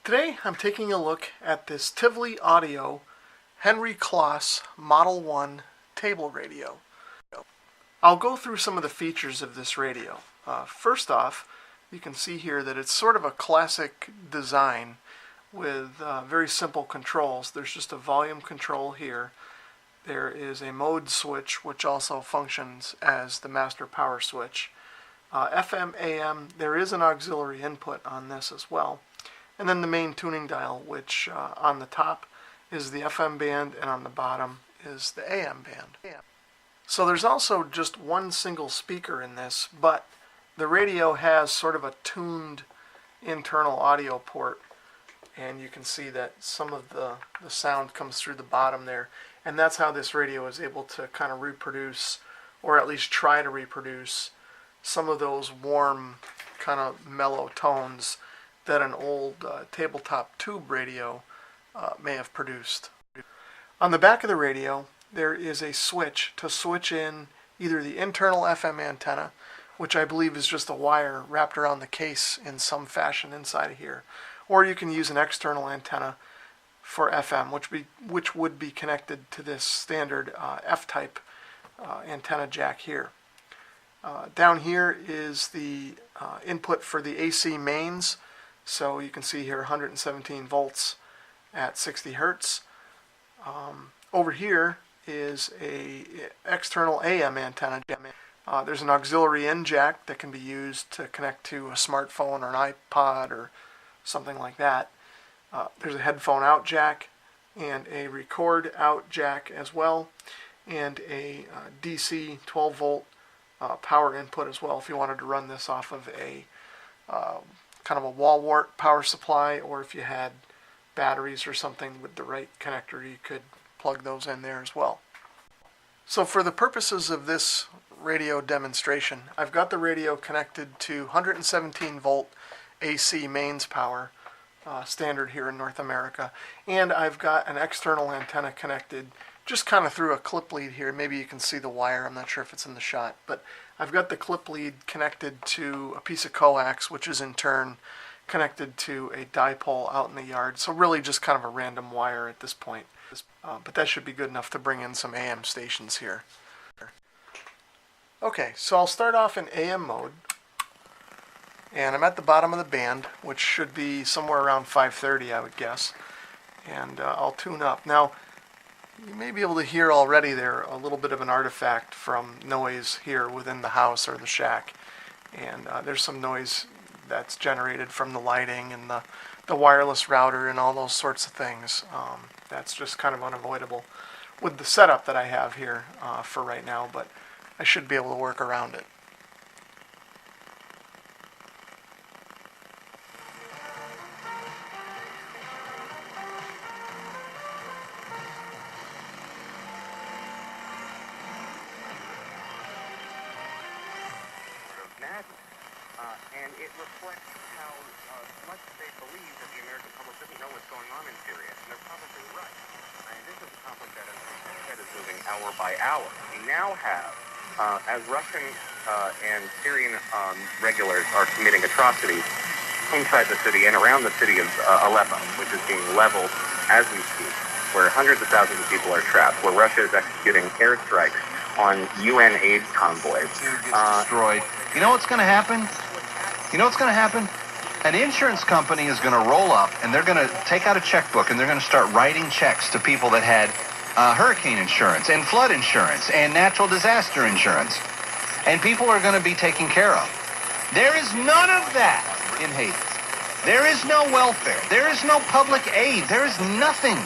Today I'm taking a look at this Tivoli Audio Henry Kloss Model 1 table radio. I'll go through some of the features of this radio. First off, you can see here that it's sort of a classic design with very simple controls. There's just a volume control here. There is a mode switch which also functions as the master power switch. FM, AM, there is an auxiliary input on this as well. And then the main tuning dial, which on the top is the FM band and on the bottom is the AM band. So there's also just one single speaker in this, but the radio has sort of a tuned internal audio port, and you can see that some of the sound comes through the bottom there, and that's how this radio is able to kind of reproduce, or at least try to reproduce, some of those warm, kind of mellow tones that an old tabletop tube radio may have produced. On the back of the radio, there is a switch to switch in either the internal FM antenna, which I believe is just a wire wrapped around the case in some fashion inside of here, or you can use an external antenna for FM, which would be connected to this standard F-type antenna jack here. Down here is the input for the AC mains. So you can see here 117 volts at 60 hertz. Over here is a external AM antenna. There's an auxiliary in jack that can be used to connect to a smartphone or an iPod or something like that. There's a headphone out jack and a record out jack as well, and a DC 12 volt power input as well if you wanted to run this off of a kind of a wall wart power supply, or if you had batteries or something with the right connector, you could plug those in there as well. So for the purposes of this radio demonstration, I've got the radio connected to 117 volt AC mains power, standard here in North America, and I've got an external antenna connected just kind of through a clip lead here. Maybe you can see the wire, I'm not sure if it's in the shot, but I've got the clip lead connected to a piece of coax, which is in turn connected to a dipole out in the yard. So really just kind of a random wire at this point. But that should be good enough to bring in some AM stations here. Okay, so I'll start off in AM mode. And I'm at the bottom of the band, which should be somewhere around 530, I would guess. And I'll tune up. Now, you may be able to hear already there a little bit of an artifact from noise here within the house or the shack. And there's some noise that's generated from the lighting and the wireless router and all those sorts of things. That's just kind of unavoidable with the setup that I have here for right now, but I should be able to work around it. And it reflects how much they believe that the American public doesn't know what's going on in Syria. And they're probably right. And this is a conflict that is moving hour by hour. We now have, as Russian and Syrian regulars are committing atrocities inside the city and around the city of Aleppo, which is being leveled as we speak, where hundreds of thousands of people are trapped, where Russia is executing airstrikes on UN aid convoys. Destroyed. You know what's going to happen? You know what's going to happen? An insurance company is going to roll up, and they're going to take out a checkbook, and they're going to start writing checks to people that had hurricane insurance and flood insurance and natural disaster insurance. And people are going to be taken care of. There is none of that in Haiti. There is no welfare. There is no public aid. There is nothing.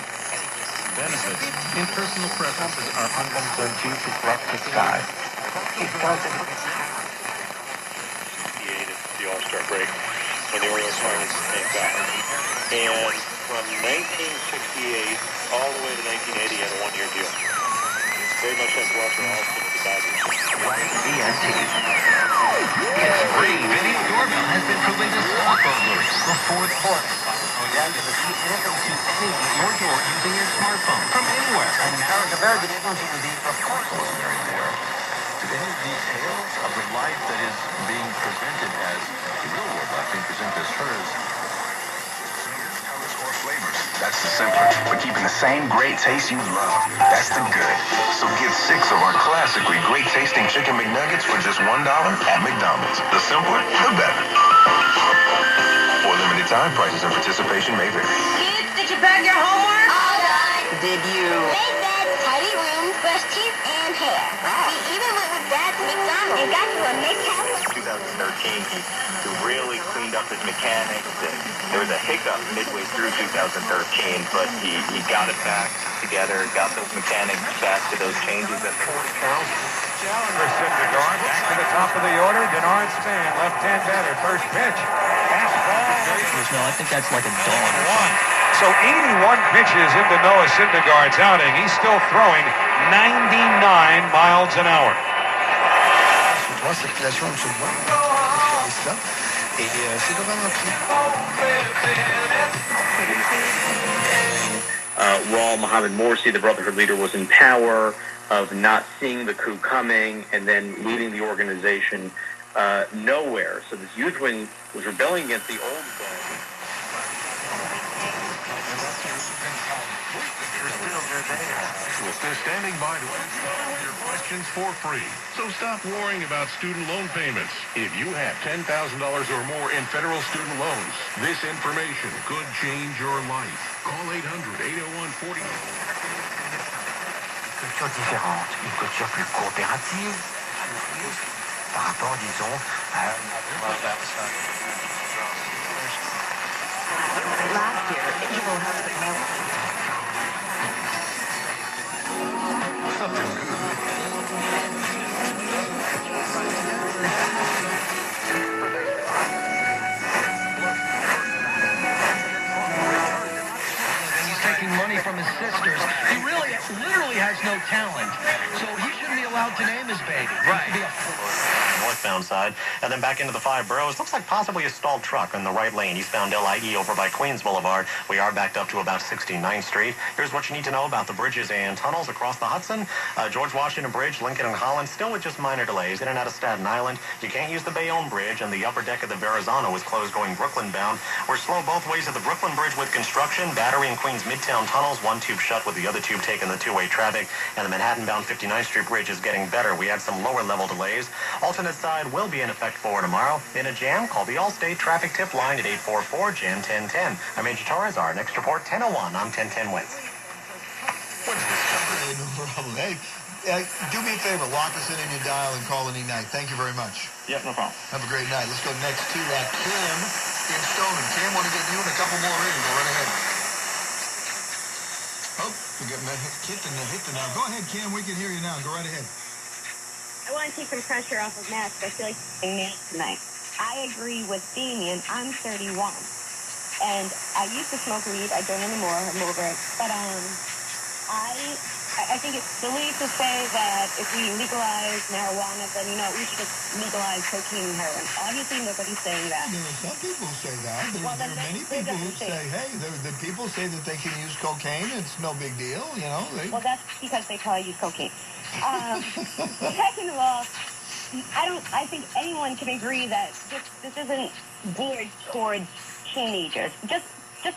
Benefits. Impersonal preferences are understood due to collective sky. The All-Star break when the Orioles finally came back. And from 1968 all the way to 1980 had a one-year deal. Very much like Walter Alston with the Dodgers. ENT. Its free video doorbell has been proven to stop burglars. The fourth part. Enter your door using your smartphone from anywhere. Today, details of the life that is being presented as the real world life being presented as hers. but keeping the same great taste you love. That's the good. So get 6 of our classically great tasting Chicken McNuggets for just $1 at McDonald's. The simpler, the better. For limited time, prices and participation may vary. Kids, did you pack your homework? All done. Did you? Made bed, tidy room, brushed teeth, and hair. Wow. We even went with Dad to McDonald's and got to a mid-house. 2013, he really cleaned up his mechanics, and there was a hiccup midway through 2013, but he got it back together, got those mechanics back to those changes at 40 pounds. Challenger Syndergaard back to the top of the order. Denard Span, left-hand batter, first pitch. Fastball. No, I think that's like a dog. So 81 pitches into Noah Syndergaard's outing. He's still throwing 99 miles an hour. Raul Mohammed Morsi, the Brotherhood leader, was in power of not seeing the coup coming and then leading the organization nowhere. So this youth wing was rebelling against the old guard. They're standing by to answer all your questions for free. So stop worrying about student loan payments. If you have $10,000 or more in federal student loans, this information could change your life. Call 800-801-40. Une culture différente, une culture plus coopérative, par rapport, disons, à... Last year, Israel has the He's taking money from his sisters. He literally has no talent. So he shouldn't be allowed to name his baby. Right. Northbound side, and then back into the 5 boroughs. Looks like possibly a stalled truck in the right lane. Eastbound LIE over by Queens Boulevard. We are backed up to about 69th Street. Here's what you need to know about the bridges and tunnels across the Hudson. George Washington Bridge, Lincoln and Holland, still with just minor delays. In and out of Staten Island. You can't use the Bayonne Bridge, and the upper deck of the Verrazano is closed going Brooklyn bound. We're slow both ways at the Brooklyn Bridge with construction. Battery and Queens Midtown tunnels, one tube shut with the other tube taking the two-way traffic. And the Manhattan-bound 59th Street Bridge is getting better. We had some lower-level delays. Alternate side will be in effect for tomorrow. In a jam, call the Allstate traffic tip line at 844-JAM-1010. I'm Major Torres. Our next report, 10:01 on 1010 Wins. No problem. Hey, do me a favor. Lock us in your dial and call any night. Thank you very much. Yep, no problem. Have a great night. Let's go next to Kim in Stoneham. Kim, want to get you and a couple more in. Go right ahead. Oh, we got hit the now. Go ahead, Kim. We can hear you now. Go right ahead. I want to take some pressure off of Max. I feel like I'm nailed tonight. I agree with Damien. I'm 31. And I used to smoke weed. I don't anymore. I'm over it. But I think it's silly to say that if we legalize marijuana, then, we should just legalize cocaine and heroin. Obviously, nobody's saying that. Some people say that. There are many people who say, hey, the people say that they can use cocaine. It's no big deal, Well, that's because they probably use cocaine. Second of all, I think anyone can agree that this isn't geared towards teenagers. Just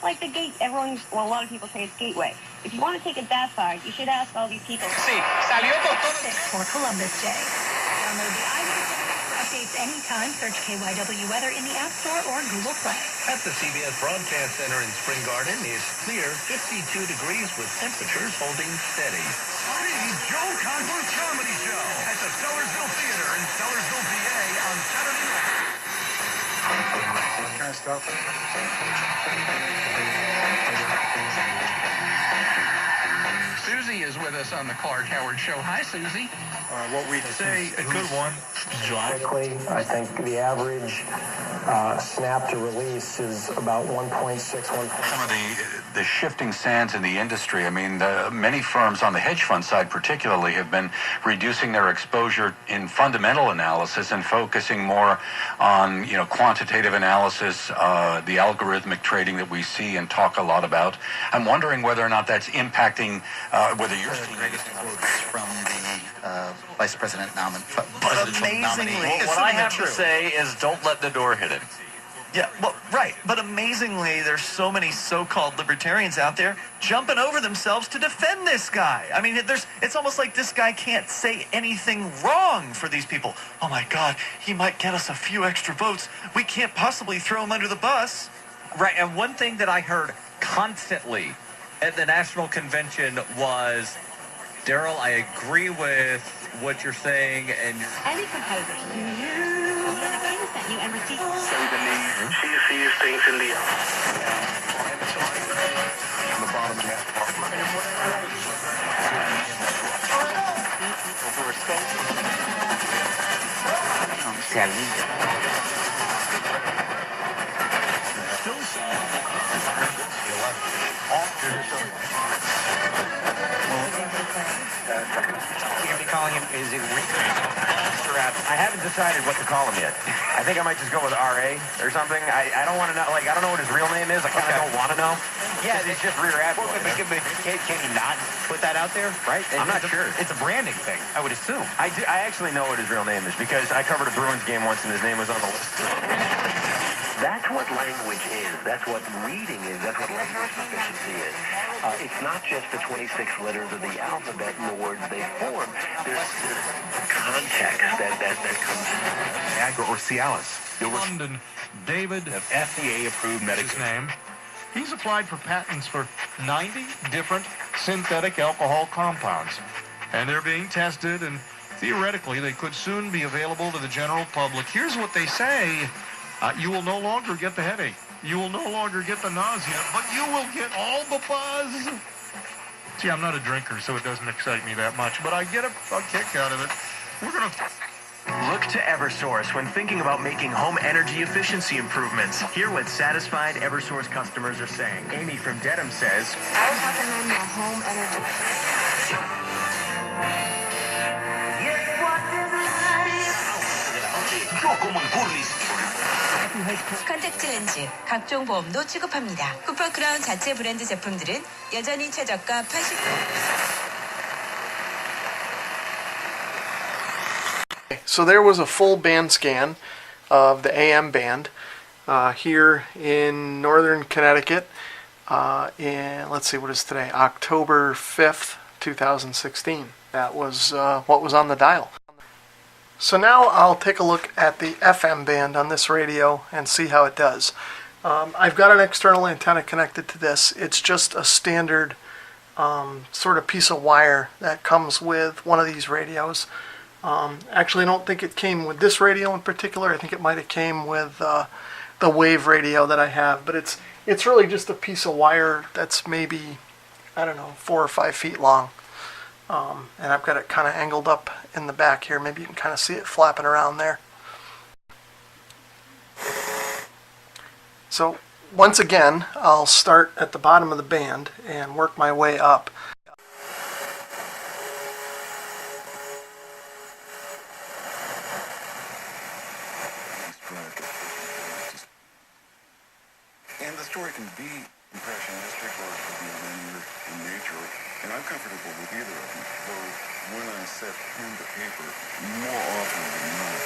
like the gate, a lot of people say it's gateway. If you want to take it that far, you should ask all these people. For Columbus Day. Download the iWeather updates anytime. Search KYW Weather in the App Store or Google Play. At the CBS Broadcast Center in Spring Garden, it's clear 52 degrees with temperatures holding steady. The Joe Conklin Comedy Show at the Sellersville Theater in Sellersville, PA on Saturday night. Can I stop it? Susie is with us on the Clark Howard Show. Hi, Susie. What we'd say, a good one. I think the average snap to release is about 1.6. Some of the shifting sands in the industry. I mean, many firms on the hedge fund side particularly have been reducing their exposure in fundamental analysis and focusing more on, quantitative analysis, the algorithmic trading that we see and talk a lot about. I'm wondering whether or not that's impacting whether you're seeing anything from the vice president nominee. But amazingly, what I have to say is don't let the door hit it. Yeah, well, right. But amazingly, there's so many so-called libertarians out there jumping over themselves to defend this guy. I mean, it's almost like this guy can't say anything wrong for these people. Oh, my God, he might get us a few extra votes. We can't possibly throw him under the bus. Right, and one thing that I heard constantly at the national convention was, Daryl, I agree with what you're saying, and Any competitors. You and receive. Send the need. See things in the on the bottom left. Calling him, is it I haven't decided what to call him yet. I think I might just go with RA or something. I don't want to know, I don't know what his real name is. I kind of don't want to know. Yeah, it's just Rear Admiral. Can he not put that out there? Right? I'm not sure. It's a branding thing, I would assume. I actually know what his real name is because I covered a Bruins game once and his name was on the list. That's what language is. That's what reading is. That's what language proficiency is. It's not just the 26 letters of the alphabet and the words they form. There's context that comes. Niagara or Cialis. London, David, FDA-approved his name. He's applied for patents for 90 different synthetic alcohol compounds. And they're being tested, and theoretically, they could soon be available to the general public. Here's what they say. You will no longer get the headache. You will no longer get the nausea, but you will get all the buzz. See, I'm not a drinker, so it doesn't excite me that much, but I get a kick out of it. We're going to... Look to Eversource when thinking about making home energy efficiency improvements. Hear what satisfied Eversource customers are saying. Amy from Dedham says, I would recommend my home energy. 컨택트 렌즈, 각종 보험도 취급합니다. 쿠퍼 크라운 자체 브랜드 제품들은 여전히 최저가 80%. So there was a full band scan of the AM band here in northern Connecticut let's see, what is today? October 5th, 2016. That was what was on the dial. So now I'll take a look at the FM band on this radio and see how it does. I've got an external antenna connected to this. It's just a standard sort of piece of wire that comes with one of these radios. Actually, I don't think it came with this radio in particular. I think it might have came with the wave radio that I have. But it's really just a piece of wire that's maybe, I don't know, 4 or 5 feet long. And I've got it kind of angled up in the back here. Maybe you can kind of see it flapping around there. So once again, I'll start at the bottom of the band and work my way up. And the story can be impressionistic or it can be linear in nature, and I'm comfortable with either of them. Though when I set pen to paper, more often than not,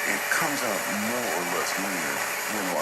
it comes out more or less linear. You know,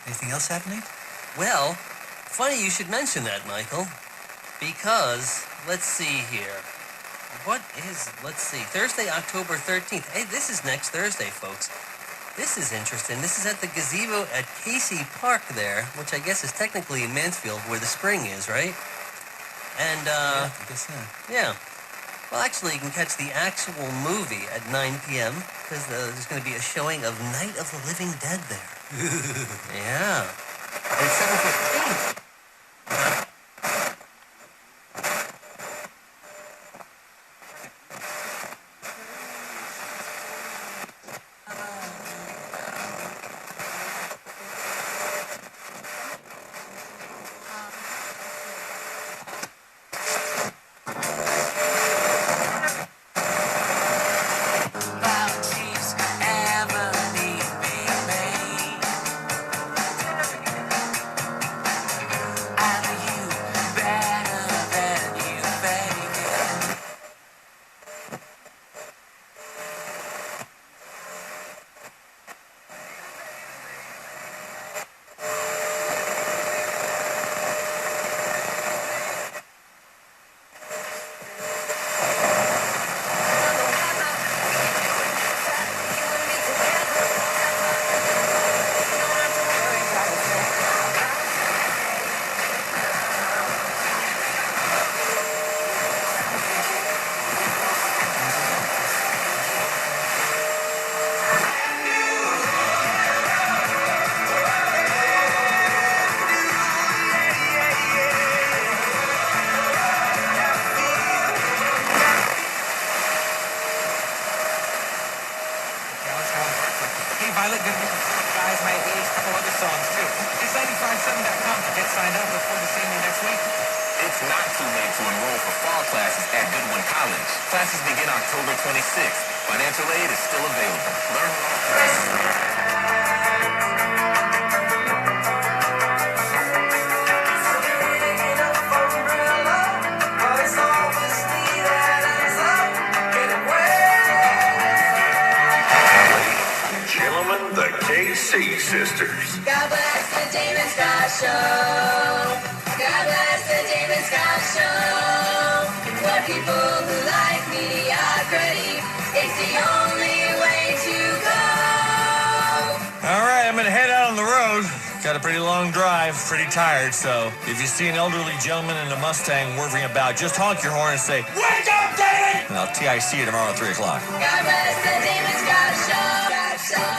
Anything else happening? Well, funny you should mention that, Michael. Because, let's see here. Let's see, Thursday, October 13th. Hey, this is next Thursday, folks. This is interesting. This is at the gazebo at Casey Park there, which I guess is technically in Mansfield, where the spring is, right? And, yeah, I guess so. Yeah. Well, actually, you can catch the actual movie at 9 p.m. because there's going to be a showing of Night of the Living Dead there. Yeah. It's 7:15. It's not too late to enroll for fall classes at Goodwin College. Classes begin October 26th. Financial aid is still available. Learn more. Gentlemen, the KC sisters. God bless the Damon Scott Show. God bless the Damon Scott Show. For people who like mediocrity, it's the only way to go. All right, I'm going to head out on the road. Got a pretty long drive, pretty tired, so if you see an elderly gentleman in a Mustang worrying about, just honk your horn and say, "Wake up, David!" And I'll TIC you tomorrow at 3 o'clock. God bless the Damon Scott Show. Scott Show.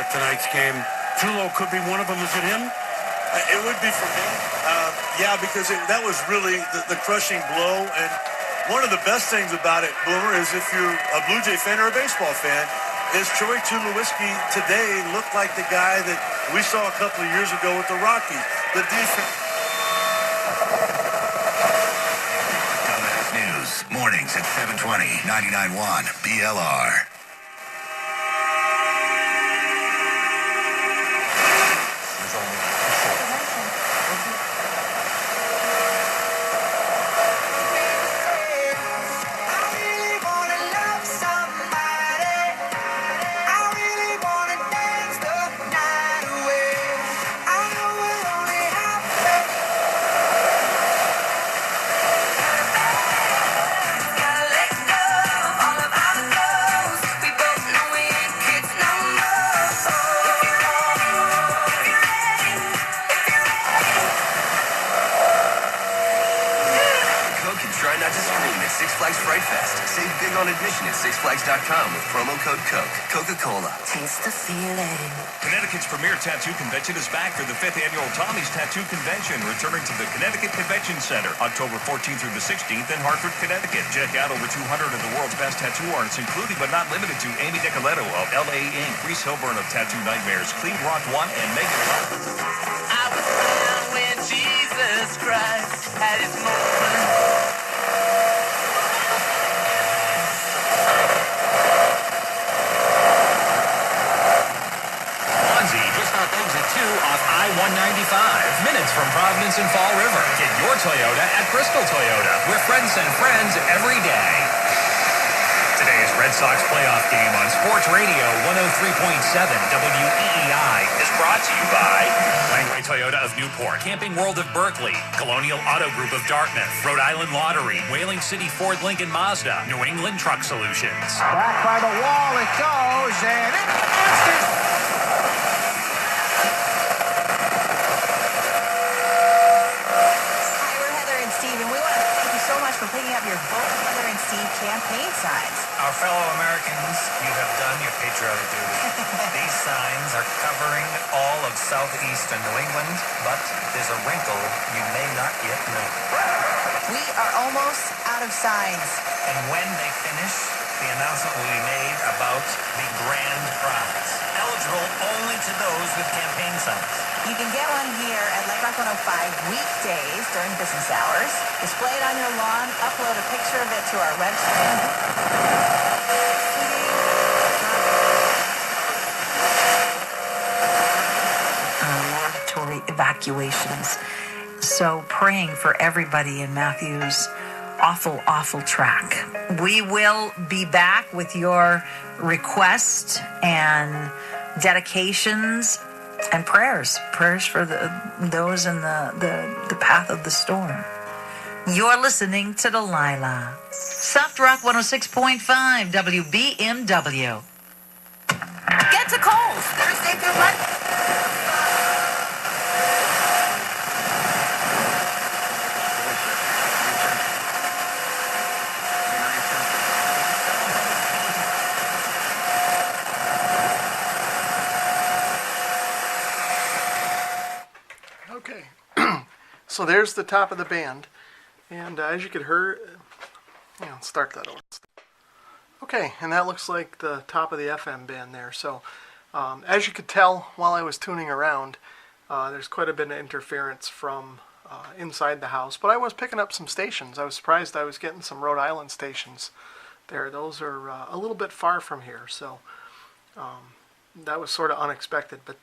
Tonight's game. Tulo could be one of them. Is it him? It would be for me. Yeah, because that was really the crushing blow. And one of the best things about it, Boomer, is if you're a Blue Jay fan or a baseball fan, is Troy Tulowitzki today looked like the guy that we saw a couple of years ago with the Rockies. The defense. Dumbass News, mornings at 7:20, 99.1 BLR. Six Flags Fright Fest. Save big on admission at sixflags.com with promo code COKE. Coca-Cola. Taste the feeling. Connecticut's premier tattoo convention is back for the 5th annual Tommy's Tattoo Convention, returning to the Connecticut Convention Center October 14th through the 16th in Hartford, Connecticut. Check out over 200 of the world's best tattoo artists, including but not limited to Amy Nicoletto of LA Inc., Reese Hilburn of Tattoo Nightmares, Clean Rock One, and Megan Love. I was found when Jesus Christ had his moment. Off I-195, minutes from Providence and Fall River. Get your Toyota at Bristol Toyota, where friends send friends every day. Today's Red Sox playoff game on Sports Radio 103.7 WEEI is brought to you by Langway Toyota of Newport, Camping World of Berkeley, Colonial Auto Group of Dartmouth, Rhode Island Lottery, Whaling City Ford Lincoln Mazda, New England Truck Solutions. Back by the wall it goes, and it's southeast and New England, but there's a wrinkle you may not yet know. We are almost out of signs. And when they finish, the announcement will be made about the grand prize. Eligible only to those with campaign signs. You can get one here at Lake Rock 105 weekdays during business hours. Display it on your lawn, upload a picture of it to our website. Mandatory evacuations. So praying for everybody in Matthew's awful track. We will be back with your requests and dedications and prayers for those in the path of the storm. You're listening to Delilah. Soft Rock 106.5 WBMW. Get to Kohl's Thursday through Monday. Okay, so there's the top of the band, and as you could hear, start that over. Okay, and that looks like the top of the FM band there. So as you could tell while I was tuning around, there's quite a bit of interference from inside the house, but I was picking up some stations. I was surprised I was getting some Rhode Island stations there. Those are a little bit far from here, so that was sort of unexpected, but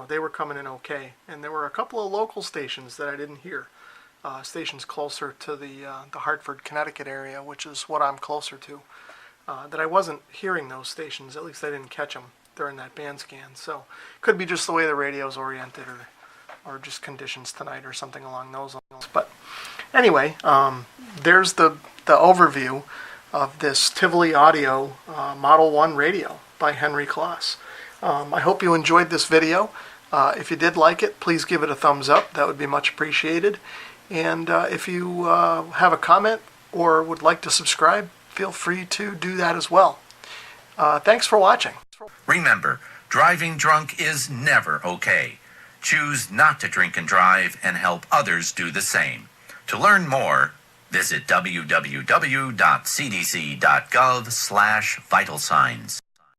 they were coming in okay. And there were a couple of local stations that I didn't hear, stations closer to the Hartford, Connecticut area, which is what I'm closer to, that I wasn't hearing those stations. At least I didn't catch them during that band scan. So could be just the way the radio's oriented, or just conditions tonight, or something along those lines. But anyway, there's the overview of this Tivoli Audio Model 1 radio by Henry Kloss. I hope you enjoyed this video. If you did like it, please give it a thumbs up. That would be much appreciated. And if you have a comment or would like to subscribe, feel free to do that as well. Thanks for watching. Remember, driving drunk is never okay. Choose not to drink and drive and help others do the same. To learn more, visit www.cdc.gov/vital signs.